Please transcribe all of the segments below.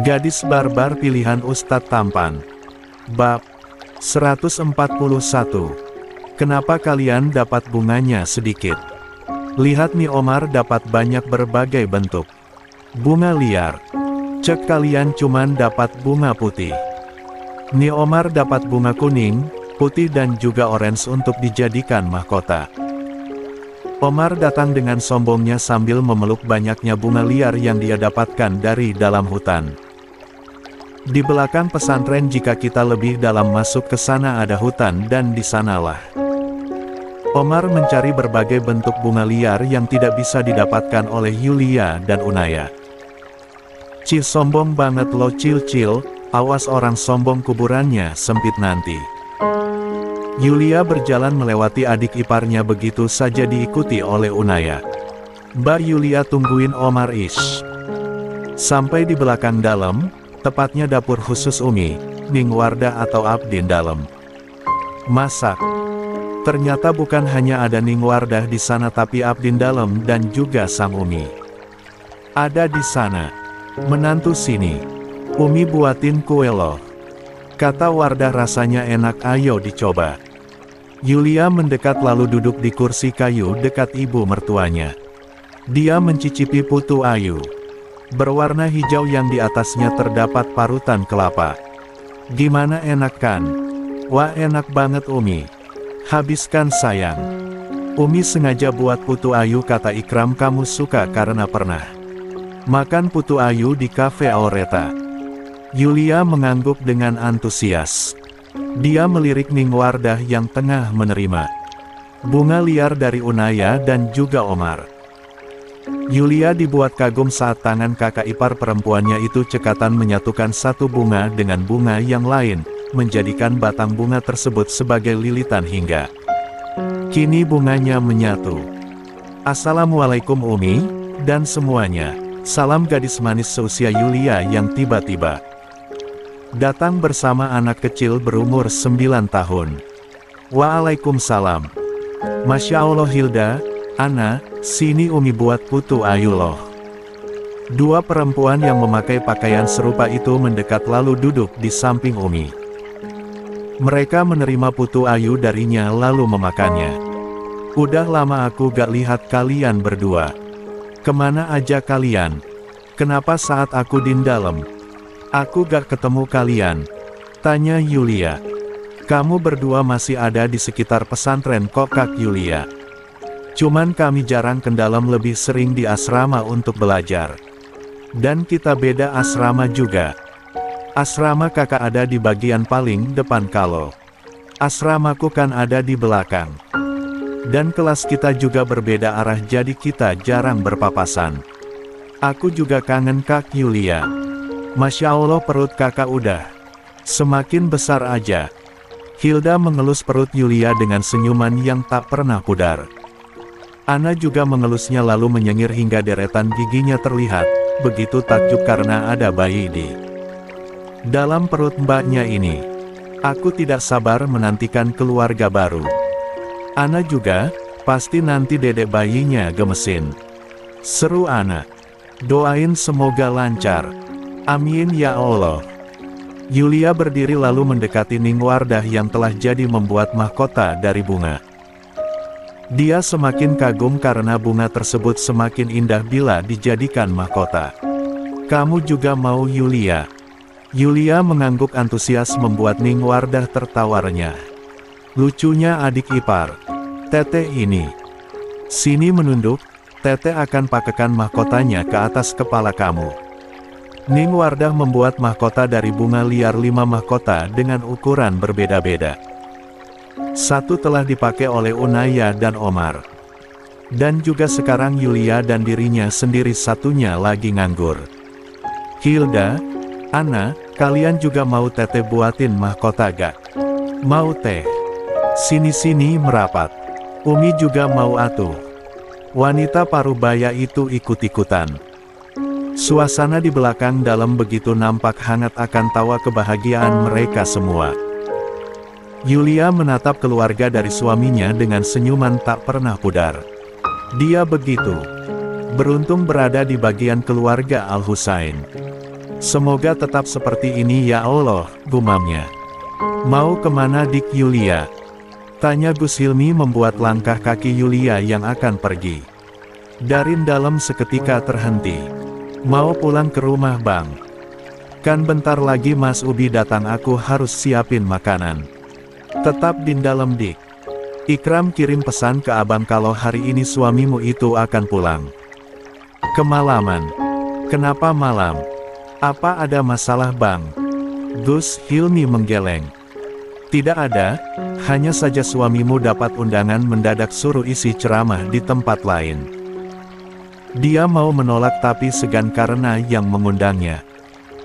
Gadis barbar pilihan Ustadz tampan. Bab 141. Kenapa kalian dapat bunganya sedikit? Lihat nih, Omar dapat banyak berbagai bentuk bunga liar. Cek kalian cuman dapat bunga putih. Nih Omar dapat bunga kuning, putih dan juga orange untuk dijadikan mahkota. Omar datang dengan sombongnya sambil memeluk banyaknya bunga liar yang dia dapatkan dari dalam hutan. Di belakang pesantren, jika kita lebih dalam masuk ke sana ada hutan dan di sanalah Omar mencari berbagai bentuk bunga liar yang tidak bisa didapatkan oleh Yulia dan Unaya. Cih, sombong banget lo Cil-Cil, awas orang sombong kuburannya sempit nanti. Yulia berjalan melewati adik iparnya begitu saja diikuti oleh Unaya. Mbak Yulia tungguin Omar ish. Sampai di belakang dalam, tepatnya dapur khusus Umi, Ningwardah atau Abdin dalam masak. Ternyata bukan hanya ada Ningwardah di sana tapi Abdin dalam dan juga sang Umi ada di sana. Menantu sini, Umi buatin kue loh. Kata Wardah rasanya enak, ayo dicoba. Yulia mendekat lalu duduk di kursi kayu dekat ibu mertuanya. Dia mencicipi putu ayu berwarna hijau yang di atasnya terdapat parutan kelapa. Gimana, enak kan? Wah, enak banget Umi. Habiskan sayang. Umi sengaja buat putu ayu, kata Ikram. Kamu suka karena pernah makan putu ayu di Cafe Aureta. Yulia mengangguk dengan antusias. Dia melirik Ningwardah yang tengah menerima bunga liar dari Unaya dan juga Omar. Yulia dibuat kagum saat tangan kakak ipar perempuannya itu cekatan menyatukan satu bunga dengan bunga yang lain, menjadikan batang bunga tersebut sebagai lilitan hingga kini bunganya menyatu. Assalamualaikum Umi, dan semuanya. Salam gadis manis seusia Yulia yang tiba-tiba datang bersama anak kecil berumur 9 tahun. Waalaikumsalam. Masya Allah Hilda, Ana, sini Umi buat putu ayu loh. Dua perempuan yang memakai pakaian serupa itu mendekat lalu duduk di samping Umi. Mereka menerima putu ayu darinya lalu memakannya. Udah lama aku gak lihat kalian berdua. Kemana aja kalian? Kenapa saat aku di dalam aku gak ketemu kalian? Tanya Yulia. Kamu berdua masih ada di sekitar pesantren kok Kak Yulia. Cuman kami jarang ke dalam, lebih sering di asrama untuk belajar. Dan kita beda asrama juga. Asrama kakak ada di bagian paling depan kalau asramaku kan ada di belakang. Dan kelas kita juga berbeda arah jadi kita jarang berpapasan. Aku juga kangen Kak Yulia. Masya Allah perut kakak udah semakin besar aja. Hilda mengelus perut Yulia dengan senyuman yang tak pernah pudar. Ana juga mengelusnya lalu menyengir hingga deretan giginya terlihat, begitu takjub karena ada bayi di dalam perut mbaknya ini. Aku tidak sabar menantikan keluarga baru. Ana juga, pasti nanti dedek bayinya gemesin. Seru Ana. Doain semoga lancar. Amin ya Allah. Yulia berdiri lalu mendekati Ningwardah yang telah jadi membuat mahkota dari bunga. Dia semakin kagum karena bunga tersebut semakin indah bila dijadikan mahkota. Kamu juga mau Yulia? Yulia mengangguk antusias membuat Ningwardah tertawarnya. Lucunya adik ipar. Teteh ini. Sini menunduk, teteh akan pakaikan mahkotanya ke atas kepala kamu. Ningwardah membuat mahkota dari bunga liar 5 mahkota dengan ukuran berbeda-beda. Satu telah dipakai oleh Unaya dan Omar. Dan juga sekarang Yulia dan dirinya sendiri satunya lagi nganggur. Hilda, Ana, kalian juga mau teteh buatin mahkota gak? Mau teh? Sini-sini merapat. Umi juga mau atuh. Wanita parubaya itu ikut-ikutan. Suasana di belakang dalam begitu nampak hangat akan tawa kebahagiaan mereka semua. Yulia menatap keluarga dari suaminya dengan senyuman tak pernah pudar. Dia begitu beruntung berada di bagian keluarga Al-Husain. Semoga tetap seperti ini ya Allah, gumamnya. Mau kemana Dik Yulia? Tanya Gus Hilmi membuat langkah kaki Yulia yang akan pergi. Darin dalam seketika terhenti. Mau pulang ke rumah Bang. Kan bentar lagi Mas Ubi datang, aku harus siapin makanan. Tetap di dalam Dik. Ikram kirim pesan ke abang kalau hari ini suamimu itu akan pulang. Kemalaman. Kenapa malam? Apa ada masalah Bang? Gus Hilmi menggeleng. Tidak ada, hanya saja suamimu dapat undangan mendadak suruh isi ceramah di tempat lain. Dia mau menolak tapi segan karena yang mengundangnya.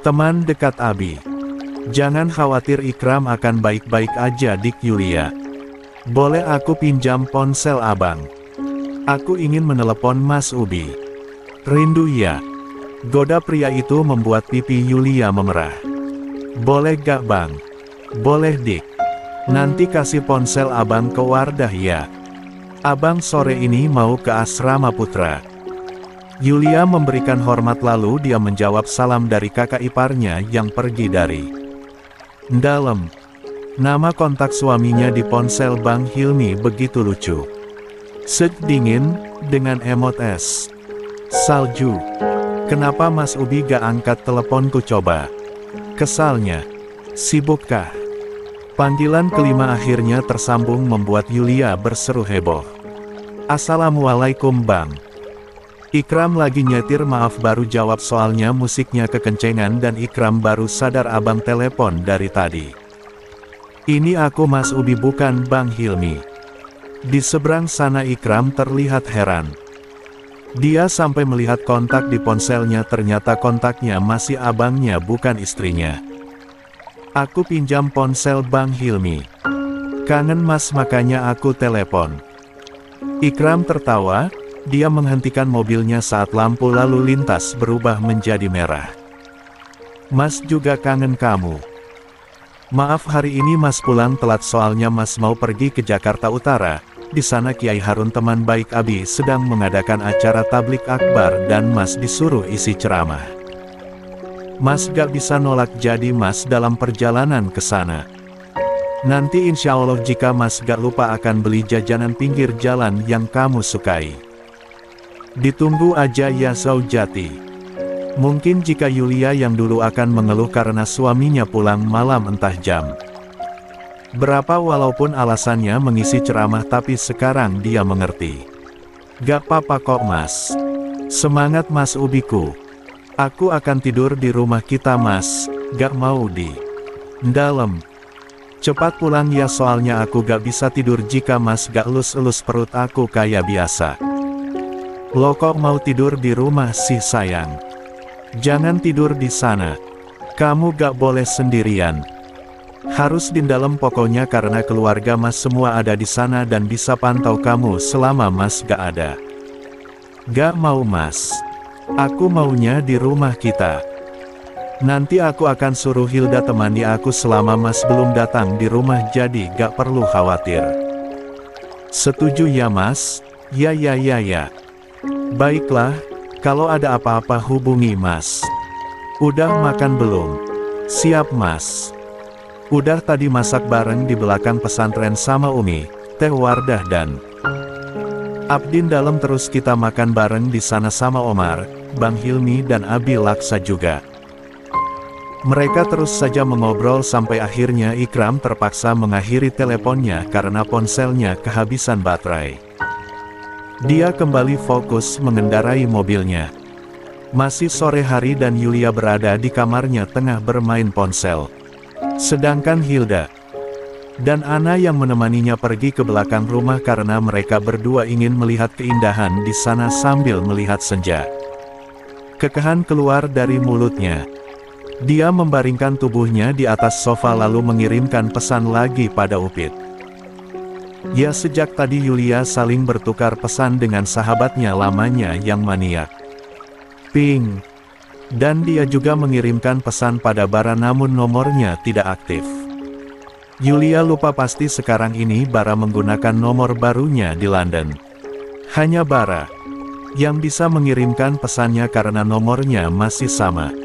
Teman dekat Abi. Jangan khawatir, Ikram akan baik-baik aja Dik Yulia. Boleh aku pinjam ponsel abang? Aku ingin menelepon Mas Ubi. Rindu ya? Goda pria itu membuat pipi Yulia memerah. Boleh gak Bang? Boleh Dik. Nanti kasih ponsel abang ke Wardah ya. Abang sore ini mau ke asrama putra. Yulia memberikan hormat lalu dia menjawab salam dari kakak iparnya yang pergi dari dalam. Nama kontak suaminya di ponsel Bang Hilmi begitu lucu. Set dingin, dengan emot es salju. Kenapa Mas Ubi gak angkat teleponku coba? Kesalnya. Sibukkah? Panggilan kelima akhirnya tersambung membuat Yulia berseru heboh. Assalamualaikum Bang. Ikram lagi nyetir, maaf baru jawab soalnya musiknya kekencengan dan Ikram baru sadar abang telepon dari tadi. Ini aku Mas Ubi bukan Bang Hilmi. Di seberang sana Ikram terlihat heran. Dia sampai melihat kontak di ponselnya, ternyata kontaknya masih abangnya bukan istrinya. Aku pinjam ponsel Bang Hilmi. Kangen Mas makanya aku telepon. Ikram tertawa, dia menghentikan mobilnya saat lampu lalu lintas berubah menjadi merah. Mas juga kangen kamu. Maaf hari ini Mas pulang telat soalnya Mas mau pergi ke Jakarta Utara. Di sana Kiai Harun teman baik Abi sedang mengadakan acara tablik akbar dan Mas disuruh isi ceramah. Mas gak bisa nolak jadi Mas dalam perjalanan ke sana. Nanti insya Allah jika Mas gak lupa akan beli jajanan pinggir jalan yang kamu sukai. Ditunggu aja ya Zaujati. Mungkin jika Yulia yang dulu akan mengeluh karena suaminya pulang malam entah jam berapa walaupun alasannya mengisi ceramah tapi sekarang dia mengerti. Gak apa-apa kok Mas. Semangat Mas Ubiku. Aku akan tidur di rumah kita Mas, gak mau di dalam. Cepat pulang ya soalnya aku gak bisa tidur jika Mas gak elus-elus perut aku kayak biasa. Lo kok mau tidur di rumah sih sayang? Jangan tidur di sana. Kamu gak boleh sendirian. Harus di dalam pokoknya karena keluarga Mas semua ada di sana dan bisa pantau kamu selama Mas gak ada. Gak mau Mas. Aku maunya di rumah kita. Nanti aku akan suruh Hilda temani aku selama Mas belum datang di rumah jadi gak perlu khawatir. Setuju ya Mas? Ya. Baiklah, kalau ada apa-apa hubungi Mas. Udah makan belum? Siap Mas. Udah tadi masak bareng di belakang pesantren sama Umi, Teh Wardah dan Abdin dalam terus kita makan bareng di sana sama Omar, Bang Hilmi dan Abi Laksa juga. Mereka terus saja mengobrol sampai akhirnya Ikram terpaksa mengakhiri teleponnya karena ponselnya kehabisan baterai. Dia kembali fokus mengendarai mobilnya. Masih sore hari dan Yulia berada di kamarnya tengah bermain ponsel. Sedangkan Hilda dan Ana yang menemaninya pergi ke belakang rumah karena mereka berdua ingin melihat keindahan di sana sambil melihat senja. Kekahan keluar dari mulutnya. Dia membaringkan tubuhnya di atas sofa lalu mengirimkan pesan lagi pada Upit. Ya sejak tadi Yulia saling bertukar pesan dengan sahabatnya lamanya yang maniak. Ping. Dan dia juga mengirimkan pesan pada Bara namun nomornya tidak aktif. Yulia lupa pasti sekarang ini Bara menggunakan nomor barunya di London. Hanya Bara yang bisa mengirimkan pesannya karena nomornya masih sama.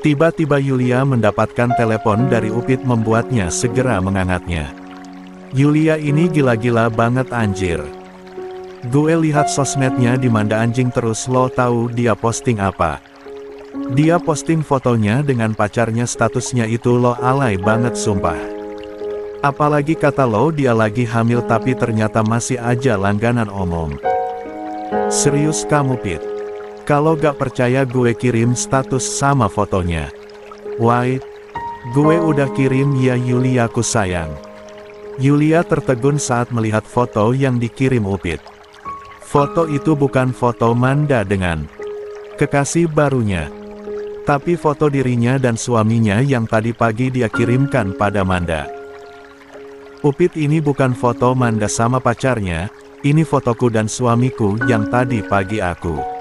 Tiba-tiba Yulia mendapatkan telepon dari Upit membuatnya segera mengangkatnya. Yulia ini gila-gila banget anjir. Gue lihat sosmednya di Manda anjing terus lo tahu dia posting apa? Dia posting fotonya dengan pacarnya, statusnya itu lo alay banget sumpah. Apalagi kata lo dia lagi hamil tapi ternyata masih aja langganan omong. Serius kamu Pit? Kalau gak percaya gue kirim status sama fotonya. Wait, gue udah kirim ya Yulia ku sayang. Yulia tertegun saat melihat foto yang dikirim Upit. Foto itu bukan foto Manda dengan kekasih barunya, tapi foto dirinya dan suaminya yang tadi pagi dia kirimkan pada Manda. Upit, ini bukan foto Manda sama pacarnya, ini fotoku dan suamiku yang tadi pagi aku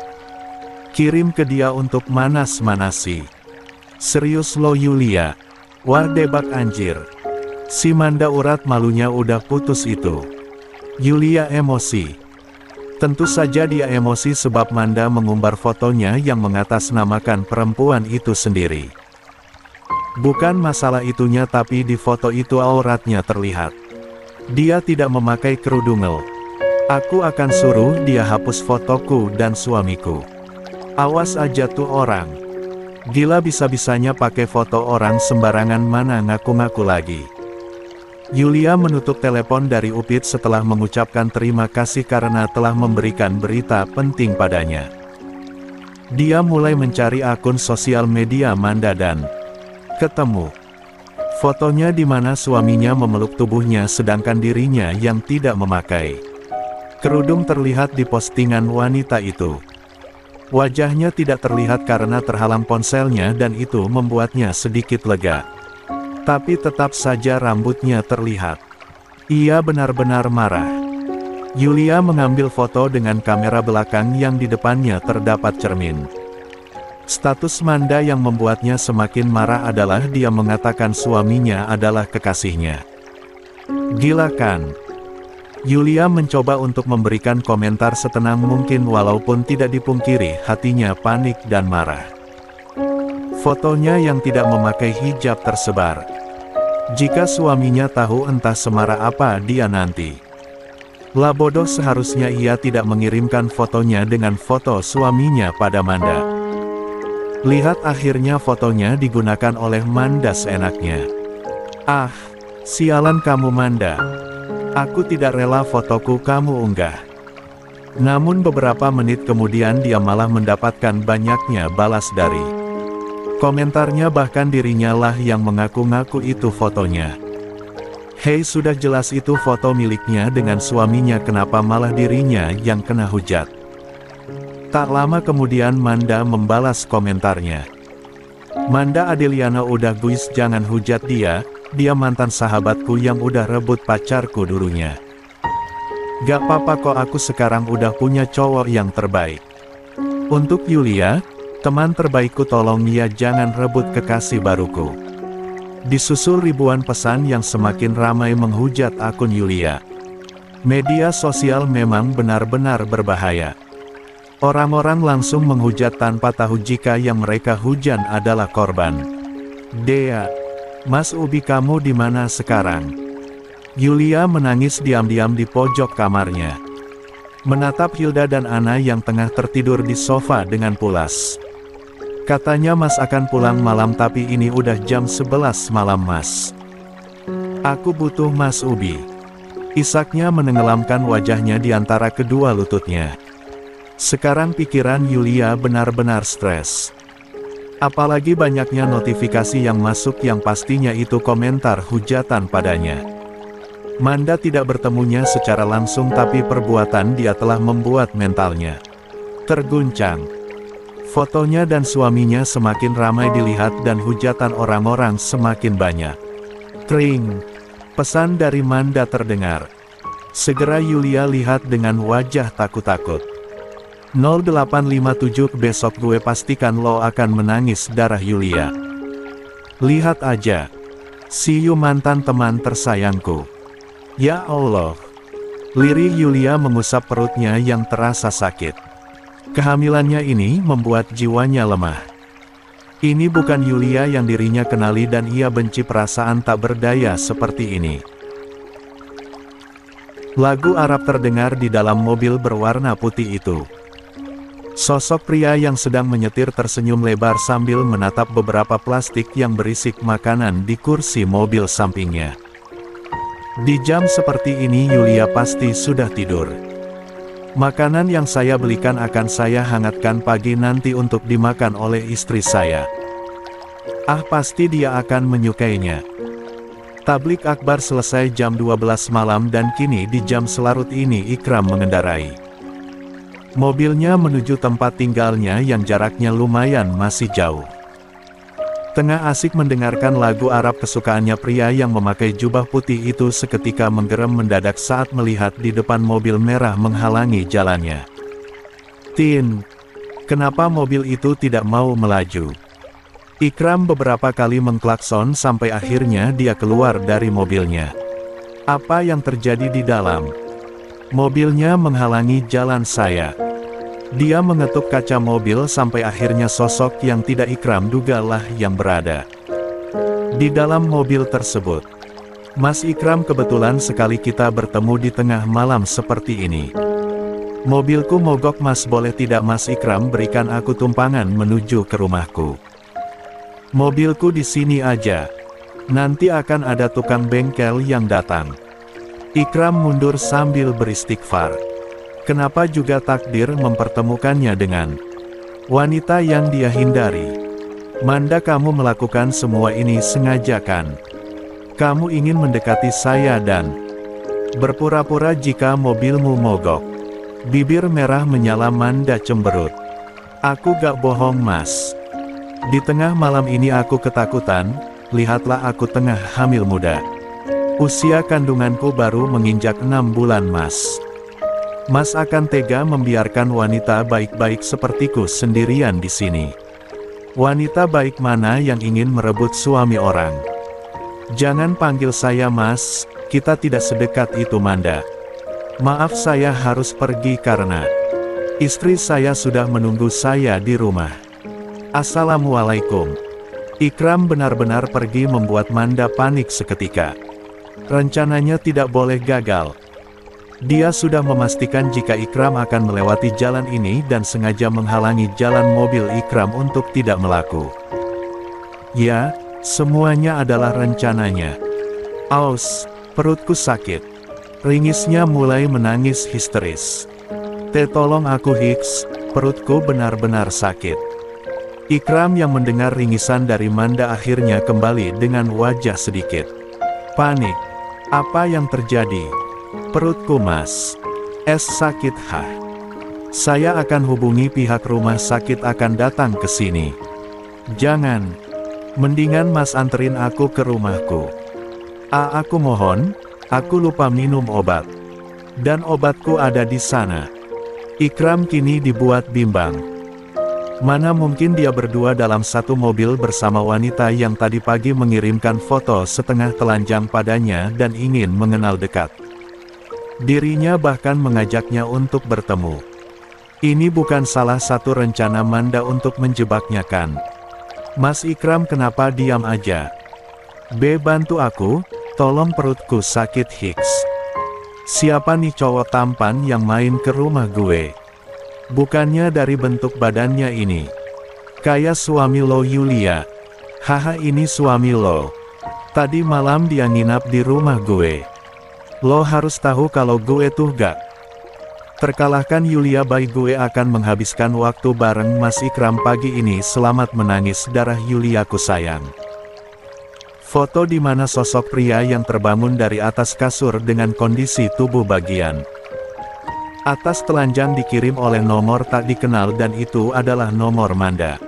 kirim ke dia untuk manas-manasi. Serius lo Yulia? Wah debak anjir. Si Manda urat malunya udah putus itu. Yulia emosi. Tentu saja dia emosi sebab Manda mengumbar fotonya yang mengatasnamakan perempuan itu sendiri. Bukan masalah itunya tapi di foto itu auratnya terlihat. Dia tidak memakai kerudung. Aku akan suruh dia hapus fotoku dan suamiku. Awas aja tuh orang. Gila bisa-bisanya pakai foto orang sembarangan, mana ngaku-ngaku lagi. Yulia menutup telepon dari Upit setelah mengucapkan terima kasih karena telah memberikan berita penting padanya. Dia mulai mencari akun sosial media Manda dan ketemu fotonya di mana suaminya memeluk tubuhnya sedangkan dirinya yang tidak memakai kerudung terlihat di postingan wanita itu. Wajahnya tidak terlihat karena terhalang ponselnya dan itu membuatnya sedikit lega. Tapi tetap saja rambutnya terlihat. Ia benar-benar marah. Yulia mengambil foto dengan kamera belakang yang di depannya terdapat cermin. Status Manda yang membuatnya semakin marah adalah dia mengatakan suaminya adalah kekasihnya. Gila kan? Yulia mencoba untuk memberikan komentar setenang mungkin walaupun tidak dipungkiri hatinya panik dan marah. Fotonya yang tidak memakai hijab tersebar. Jika suaminya tahu entah semarah apa dia nanti. Lah bodoh, seharusnya ia tidak mengirimkan fotonya dengan foto suaminya pada Manda. Lihat akhirnya fotonya digunakan oleh Manda seenaknya. Ah, sialan kamu Manda. Aku tidak rela fotoku kamu unggah. Namun beberapa menit kemudian dia malah mendapatkan banyaknya balas dari komentarnya, bahkan dirinya lah yang mengaku-ngaku itu fotonya. Hei, sudah jelas itu foto miliknya dengan suaminya, kenapa malah dirinya yang kena hujat? Tak lama kemudian Manda membalas komentarnya. Manda Adeliana udah guys, jangan hujat dia. Dia mantan sahabatku yang udah rebut pacarku dulunya. Gak apa-apa kok, aku sekarang udah punya cowok yang terbaik. Untuk Yulia, teman terbaikku, tolong ya jangan rebut kekasih baruku. Disusul ribuan pesan yang semakin ramai menghujat akun Yulia. Media sosial memang benar-benar berbahaya. Orang-orang langsung menghujat tanpa tahu jika yang mereka hujan adalah korban. Dea, Mas Ubi kamu di mana sekarang? Yulia menangis diam-diam di pojok kamarnya. Menatap Hilda dan Ana yang tengah tertidur di sofa dengan pulas. Katanya Mas akan pulang malam tapi ini udah jam 11 malam Mas. Aku butuh Mas Ubi. Isaknya menenggelamkan wajahnya di antara kedua lututnya. Sekarang pikiran Yulia benar-benar stres. Apalagi banyaknya notifikasi yang masuk yang pastinya itu komentar hujatan padanya. Manda tidak bertemunya secara langsung tapi perbuatan dia telah membuat mentalnya terguncang. Fotonya dan suaminya semakin ramai dilihat dan hujatan orang-orang semakin banyak. Kring. Pesan dari Manda terdengar. Segera Yulia lihat dengan wajah takut-takut. 0857 besok gue pastikan lo akan menangis darah Yulia. Lihat aja. See you mantan teman tersayangku. Ya Allah. Lirih Yulia mengusap perutnya yang terasa sakit. Kehamilannya ini membuat jiwanya lemah. Ini bukan Yulia yang dirinya kenali dan ia benci perasaan tak berdaya seperti ini. Lagu Arab terdengar di dalam mobil berwarna putih itu. Sosok pria yang sedang menyetir tersenyum lebar sambil menatap beberapa plastik yang berisik makanan di kursi mobil sampingnya. Di jam seperti ini Yulia pasti sudah tidur. Makanan yang saya belikan akan saya hangatkan pagi nanti untuk dimakan oleh istri saya. Ah, pasti dia akan menyukainya. Tablik akbar selesai jam 12 malam dan kini di jam selarut ini Ikram mengendarai mobilnya menuju tempat tinggalnya yang jaraknya lumayan masih jauh. Tengah asik mendengarkan lagu Arab kesukaannya, pria yang memakai jubah putih itu seketika menggeram mendadak saat melihat di depan mobil merah menghalangi jalannya. Tin, kenapa mobil itu tidak mau melaju? Ikram beberapa kali mengklakson sampai akhirnya dia keluar dari mobilnya. Apa yang terjadi di dalam? Mobilnya menghalangi jalan saya. Dia mengetuk kaca mobil sampai akhirnya sosok yang tidak Ikram dugalah yang berada di dalam mobil tersebut. Mas Ikram, kebetulan sekali kita bertemu di tengah malam seperti ini. Mobilku mogok Mas, boleh tidak Mas Ikram berikan aku tumpangan menuju ke rumahku? Mobilku di sini aja. Nanti akan ada tukang bengkel yang datang. Ikram mundur sambil beristighfar. Kenapa juga takdir mempertemukannya dengan wanita yang dia hindari? Manda, kamu melakukan semua ini sengaja kan? Kamu ingin mendekati saya dan berpura-pura jika mobilmu mogok. Bibir merah menyala Manda cemberut. Aku gak bohong Mas. Di tengah malam ini aku ketakutan, lihatlah aku tengah hamil muda. Usia kandunganku baru menginjak 6 bulan Mas. Mas akan tega membiarkan wanita baik-baik sepertiku sendirian di sini? Wanita baik mana yang ingin merebut suami orang? Jangan panggil saya Mas, kita tidak sedekat itu Manda. Maaf, saya harus pergi karena istri saya sudah menunggu saya di rumah. Assalamualaikum. Ikram benar-benar pergi membuat Manda panik seketika. Rencananya tidak boleh gagal. Dia sudah memastikan jika Ikram akan melewati jalan ini dan sengaja menghalangi jalan mobil Ikram untuk tidak melaku. Ya, semuanya adalah rencananya. Aus, perutku sakit. Ringisnya mulai menangis histeris. Tolong aku Hicks, perutku benar-benar sakit. Ikram yang mendengar ringisan dari Manda akhirnya kembali dengan wajah sedikit panik. Apa yang terjadi? Perutku Mas. Sakit hah? Saya akan hubungi pihak rumah sakit akan datang ke sini. Jangan. Mendingan Mas anterin aku ke rumahku. Aku mohon, aku lupa minum obat. Dan obatku ada di sana. Ikram kini dibuat bimbang. Mana mungkin dia berdua dalam satu mobil bersama wanita yang tadi pagi mengirimkan foto setengah telanjang padanya dan ingin mengenal dekat. Dirinya bahkan mengajaknya untuk bertemu. Ini bukan salah satu rencana Manda untuk menjebaknya kan? Mas Ikram kenapa diam aja? Bantu aku, tolong perutku sakit Hicks. Siapa nih cowok tampan yang main ke rumah gue? Bukannya dari bentuk badannya ini kayak suami lo Yulia. Haha, ini suami lo. Tadi malam dia nginap di rumah gue. Lo harus tahu kalau gue tuh gak terkalahkan. Yulia, baik, gue akan menghabiskan waktu bareng Mas Ikram pagi ini. Selamat menangis darah Yuliaku sayang. Foto di mana sosok pria yang terbangun dari atas kasur dengan kondisi tubuh bagian atas telanjang dikirim oleh nomor tak dikenal dan itu adalah nomor Manda.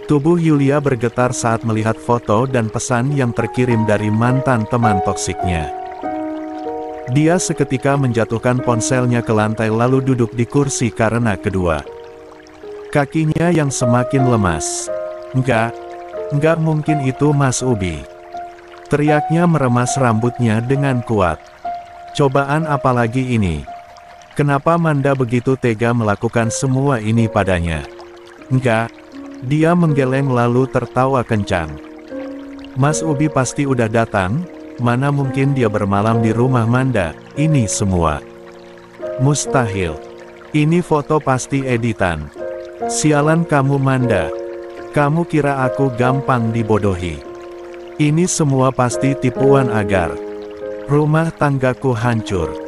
Tubuh Yulia bergetar saat melihat foto dan pesan yang terkirim dari mantan teman toksiknya. Dia seketika menjatuhkan ponselnya ke lantai lalu duduk di kursi karena kedua kakinya yang semakin lemas. Enggak mungkin itu Mas Ubi. Teriaknya meremas rambutnya dengan kuat. Cobaan apalagi ini? Kenapa Manda begitu tega melakukan semua ini padanya? Dia menggeleng lalu tertawa kencang. Mas Ubi pasti udah datang, mana mungkin dia bermalam di rumah Manda, ini semua. Mustahil. Ini foto pasti editan. Sialan kamu Manda. Kamu kira aku gampang dibodohi. Ini semua pasti tipuan agar rumah tanggaku hancur.